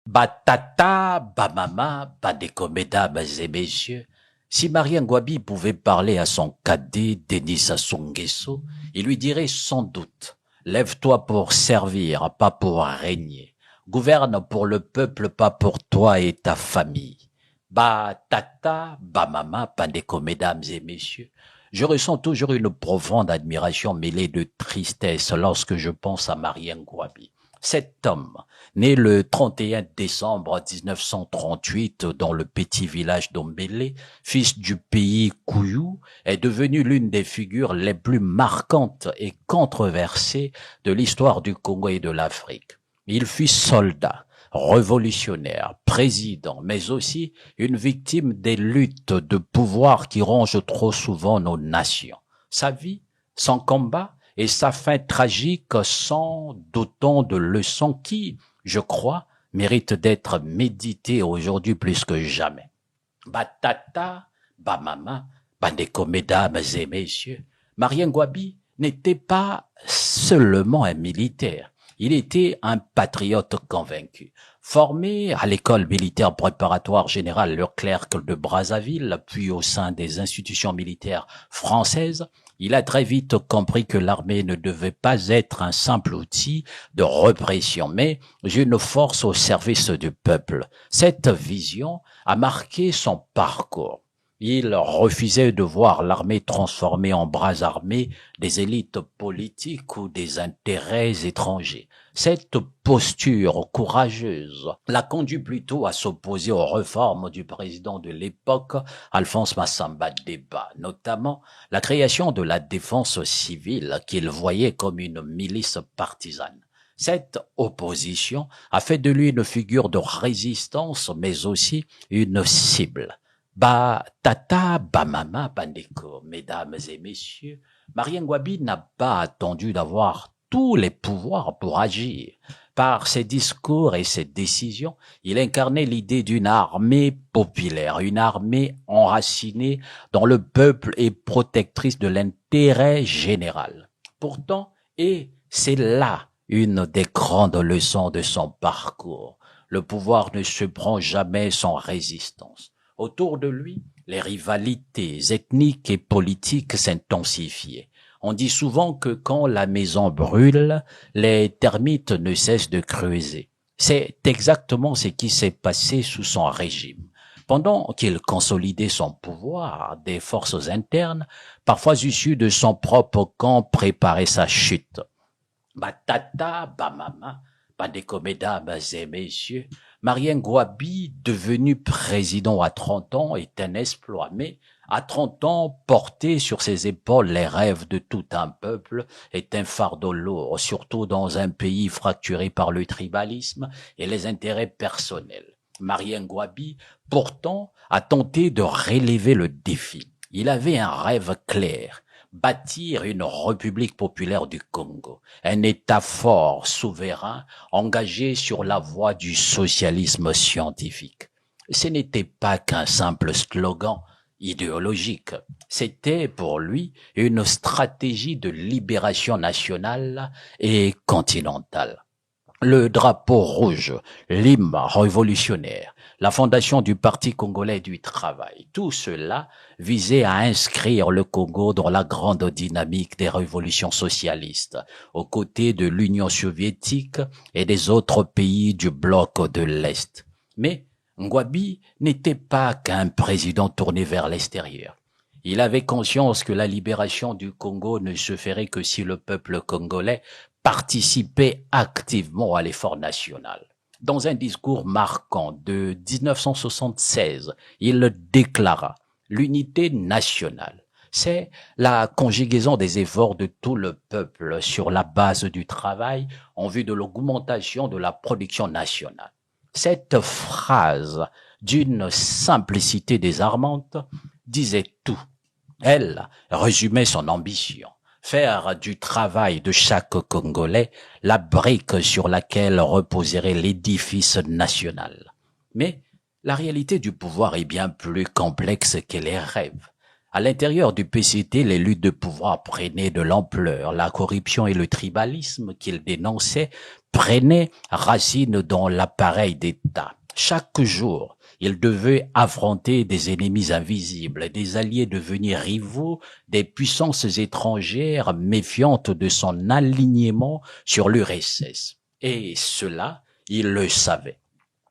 Batata, bamama, badeko, mesdames et messieurs. Si Marien Ngouabi pouvait parler à son cadet, Denis Sassou Nguesso, il lui dirait sans doute, lève-toi pour servir, pas pour régner. Gouverne pour le peuple, pas pour toi et ta famille. Batata, bamama, badeko, mesdames et messieurs. Je ressens toujours une profonde admiration mêlée de tristesse lorsque je pense à Marien Ngouabi. Cet homme, né le 31 décembre 1938 dans le petit village d'Ombélé, fils du pays Kouyou, est devenu l'une des figures les plus marquantes et controversées de l'histoire du Congo et de l'Afrique. Il fut soldat, révolutionnaire, président, mais aussi une victime des luttes de pouvoir qui rongent trop souvent nos nations. Sa vie, son combat, et sa fin tragique sont d'autant de leçons qui, je crois, méritent d'être méditées aujourd'hui plus que jamais. Batata, bamama, bandeko, mesdames et messieurs, Marien Ngouabi n'était pas seulement un militaire, il était un patriote convaincu. Formé à l'école militaire préparatoire générale Leclerc de Brazzaville, puis au sein des institutions militaires françaises, il a très vite compris que l'armée ne devait pas être un simple outil de répression, mais une force au service du peuple. Cette vision a marqué son parcours. Il refusait de voir l'armée transformée en bras armés des élites politiques ou des intérêts étrangers. Cette posture courageuse l'a conduit plutôt à s'opposer aux réformes du président de l'époque, Alphonse Massamba Deba, notamment la création de la défense civile qu'il voyait comme une milice partisane. Cette opposition a fait de lui une figure de résistance, mais aussi une cible. Tata, bamama, bandeko, mesdames et messieurs, Marien Ngouabi n'a pas attendu d'avoir tous les pouvoirs pour agir. Par ses discours et ses décisions, il incarnait l'idée d'une armée populaire, une armée enracinée dans le peuple et protectrice de l'intérêt général. Pourtant, et c'est là une des grandes leçons de son parcours, le pouvoir ne se prend jamais sans résistance. Autour de lui, les rivalités ethniques et politiques s'intensifiaient. On dit souvent que quand la maison brûle, les termites ne cessent de creuser. C'est exactement ce qui s'est passé sous son régime. Pendant qu'il consolidait son pouvoir, des forces internes, parfois issues de son propre camp, préparaient sa chute. Batata, bamama, bandeko, mesdames et messieurs, Marien Ngouabi, devenu président à 30 ans, est un exploit, mais à 30 ans, porter sur ses épaules les rêves de tout un peuple est un fardeau lourd, surtout dans un pays fracturé par le tribalisme et les intérêts personnels. Marien Ngouabi, pourtant, a tenté de relever le défi. Il avait un rêve clair: bâtir une république populaire du Congo, un État fort, souverain, engagé sur la voie du socialisme scientifique. Ce n'était pas qu'un simple slogan idéologique, c'était pour lui une stratégie de libération nationale et continentale. Le drapeau rouge, l'hymne révolutionnaire, la fondation du Parti congolais du travail, tout cela visait à inscrire le Congo dans la grande dynamique des révolutions socialistes, aux côtés de l'Union soviétique et des autres pays du bloc de l'Est. Mais Ngouabi n'était pas qu'un président tourné vers l'extérieur. Il avait conscience que la libération du Congo ne se ferait que si le peuple congolais participait activement à l'effort national. Dans un discours marquant de 1976, il déclara: l'unité nationale, c'est la conjugaison des efforts de tout le peuple sur la base du travail en vue de l'augmentation de la production nationale. Cette phrase, d'une simplicité désarmante, disait tout. Elle résumait son ambition: faire du travail de chaque Congolais la brique sur laquelle reposerait l'édifice national. Mais la réalité du pouvoir est bien plus complexe que les rêves. À l'intérieur du PCT, les luttes de pouvoir prenaient de l'ampleur. La corruption et le tribalisme qu'il dénonçait prenaient racine dans l'appareil d'État. Chaque jour, il devait affronter des ennemis invisibles, des alliés devenus rivaux, des puissances étrangères méfiantes de son alignement sur l'URSS. Et cela, il le savait.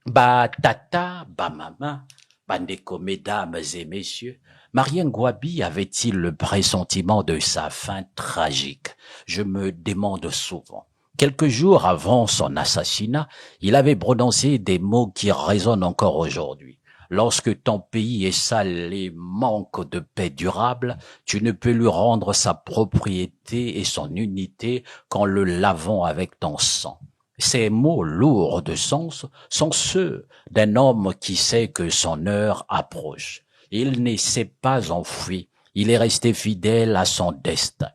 Bah tata, bah maman, Bandeko, mesdames et messieurs, Marien Gouabi avait-il le pressentiment de sa fin tragique? Je me demande souvent. Quelques jours avant son assassinat, il avait prononcé des mots qui résonnent encore aujourd'hui. Lorsque ton pays est sale et manque de paix durable, tu ne peux lui rendre sa propriété et son unité qu'en le lavant avec ton sang. Ces mots lourds de sens sont ceux d'un homme qui sait que son heure approche. Il ne s'est pas enfui, il est resté fidèle à son destin.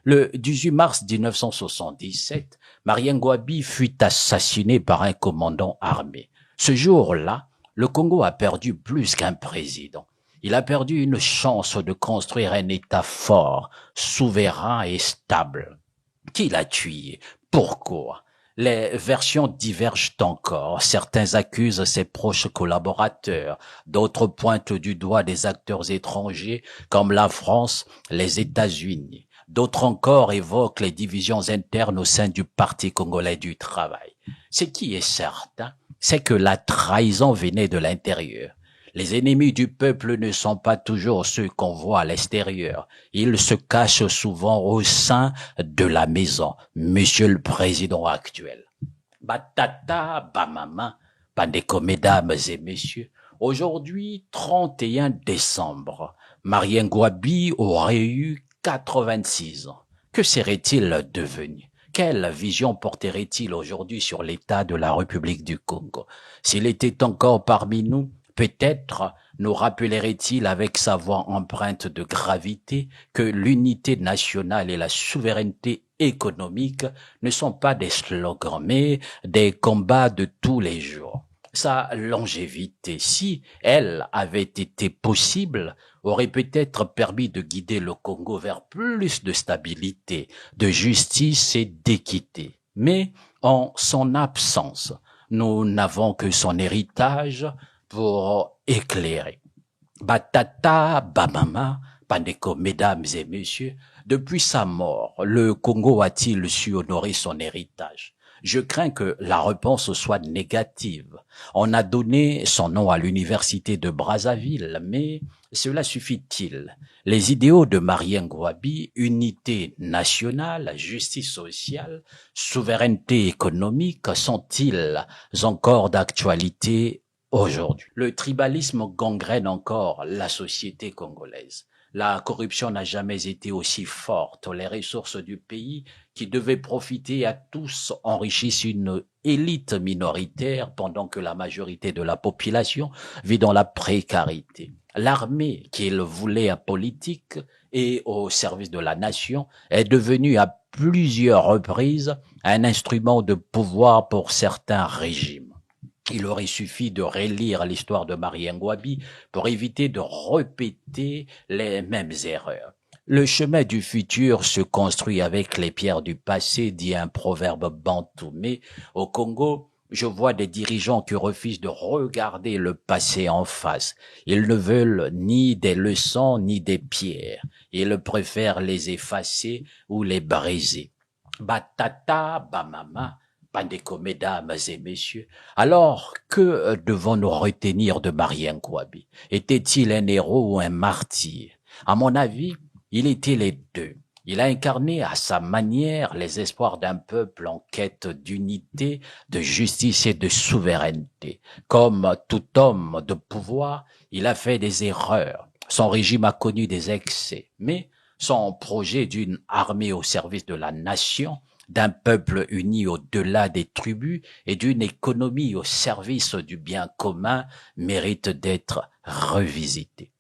Le 18 mars 1977, Marien Gouabi fut assassiné par un commandant armé. Ce jour-là, le Congo a perdu plus qu'un président. Il a perdu une chance de construire un État fort, souverain et stable. Qui l'a tué? Pourquoi? Les versions divergent encore. Certains accusent ses proches collaborateurs, d'autres pointent du doigt des acteurs étrangers comme la France, les États-Unis. D'autres encore évoquent les divisions internes au sein du Parti congolais du travail. Ce qui est certain, c'est que la trahison venait de l'intérieur. Les ennemis du peuple ne sont pas toujours ceux qu'on voit à l'extérieur. Ils se cachent souvent au sein de la maison, monsieur le président actuel. Batata, bamama, Bandeko, mesdames et messieurs, aujourd'hui, 31 décembre, Marien Gouabi aurait eu 86 ans. Que serait-il devenu? Quelle vision porterait-il aujourd'hui sur l'état de la République du Congo? S'il était encore parmi nous, peut-être nous rappellerait-il avec sa voix empreinte de gravité que l'unité nationale et la souveraineté économique ne sont pas des slogans, mais des combats de tous les jours. Sa longévité, si elle avait été possible, aurait peut-être permis de guider le Congo vers plus de stabilité, de justice et d'équité. Mais en son absence, nous n'avons que son héritage pour éclairer. Batata, Bamama, Bandeko, mesdames et messieurs, depuis sa mort, le Congo a-t-il su honorer son héritage? Je crains que la réponse soit négative. On a donné son nom à l'université de Brazzaville, mais cela suffit-il? Les idéaux de Marien Gouabi, unité nationale, justice sociale, souveraineté économique, sont-ils encore d'actualité aujourd'hui? Le tribalisme gangrène encore la société congolaise. La corruption n'a jamais été aussi forte. Les ressources du pays qui devaient profiter à tous enrichissent une élite minoritaire pendant que la majorité de la population vit dans la précarité. L'armée qu'il voulait apolitique et au service de la nation est devenue à plusieurs reprises un instrument de pouvoir pour certains régimes. Il aurait suffi de relire l'histoire de Marien Gouabi pour éviter de répéter les mêmes erreurs. Le chemin du futur se construit avec les pierres du passé, dit un proverbe bantou. Mais au Congo, je vois des dirigeants qui refusent de regarder le passé en face. Ils ne veulent ni des leçons ni des pierres. Ils préfèrent les effacer ou les briser. Batata, bamama, Bandeko, mesdames et messieurs, alors que devons-nous retenir de Marien Gouabi? Était-il un héros ou un martyr? À mon avis, il était les deux. Il a incarné à sa manière les espoirs d'un peuple en quête d'unité, de justice et de souveraineté. Comme tout homme de pouvoir, il a fait des erreurs. Son régime a connu des excès, mais son projet d'une armée au service de la nation, d'un peuple uni au-delà des tribus et d'une économie au service du bien commun mérite d'être revisité.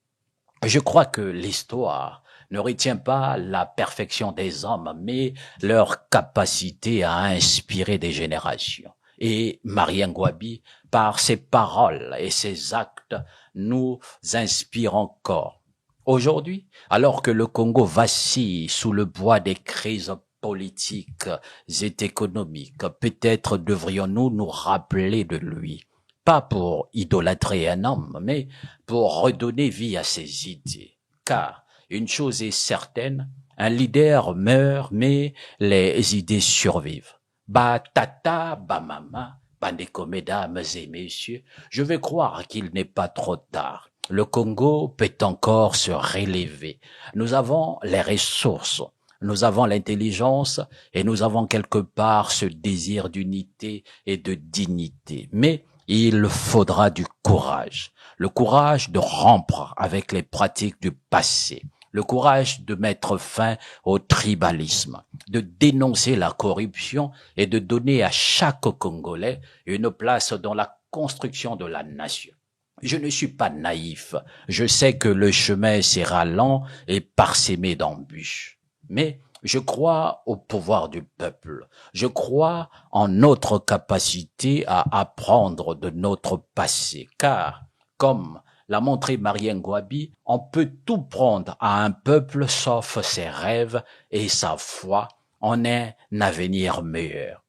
Je crois que l'histoire ne retient pas la perfection des hommes, mais leur capacité à inspirer des générations. Et Marien Gouabi, par ses paroles et ses actes, nous inspire encore. Aujourd'hui, alors que le Congo vacille sous le poids des crises politiques et économiques, peut-être devrions-nous nous rappeler de lui, pas pour idolâtrer un homme, mais pour redonner vie à ses idées. Car une chose est certaine, un leader meurt, mais les idées survivent. Ba tata, ba mama, bandeko, mesdames et messieurs, je vais croire qu'il n'est pas trop tard. Le Congo peut encore se relever. Nous avons les ressources, nous avons l'intelligence et nous avons quelque part ce désir d'unité et de dignité. Mais il faudra du courage. Le courage de rompre avec les pratiques du passé. Le courage de mettre fin au tribalisme, de dénoncer la corruption et de donner à chaque Congolais une place dans la construction de la nation. Je ne suis pas naïf. Je sais que le chemin sera lent et parsemé d'embûches. Mais je crois au pouvoir du peuple. Je crois en notre capacité à apprendre de notre passé. Car, comme l'a montré Marien Ngouabi, on peut tout prendre à un peuple sauf ses rêves et sa foi en un avenir meilleur.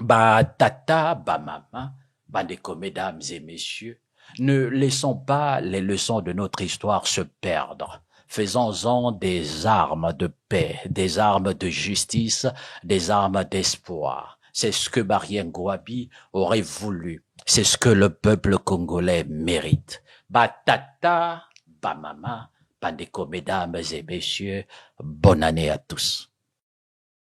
Ba tata, ba mama, bandeko, mesdames et messieurs, ne laissons pas les leçons de notre histoire se perdre. Faisons-en des armes de paix, des armes de justice, des armes d'espoir. C'est ce que Marien Ngouabi aurait voulu. C'est ce que le peuple congolais mérite. Batata, Bamama, Bandeko, mesdames et messieurs, bonne année à tous.